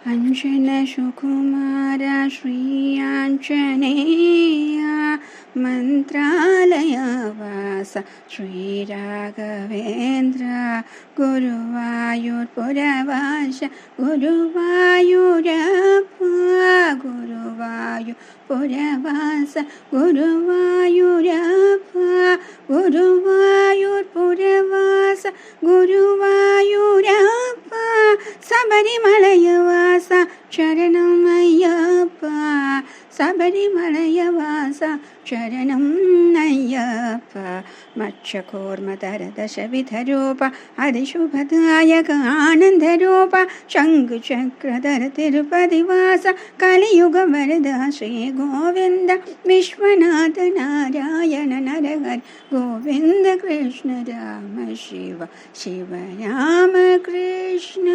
अंजनसुकुमार श्रीयाञ्जनेय मन्त्रालयवास श्रीराघवेन्द्र गुरुवायूर्पुरवास गुरुवायूरप्पा गुरुवायूर्पुरवास गुरुवायूरप्पा गुरुवायूर्पुरवास गुरुवायूरप्पा सबरिमलयवास शरणमय्यप्पा सबरिमलयवास शरणं अय्यप्पा मत्स्यकूर्मधरदशविधरूप अधिशुभदायक आनन्दरूप शङ्खचक्रधर तिरुपतिवास कलियुगवरद श्रीगोविन्द विश्वनाथ नारायण नरहरि गोविन्द कृष्ण राम शिव शिव राम कृष्ण।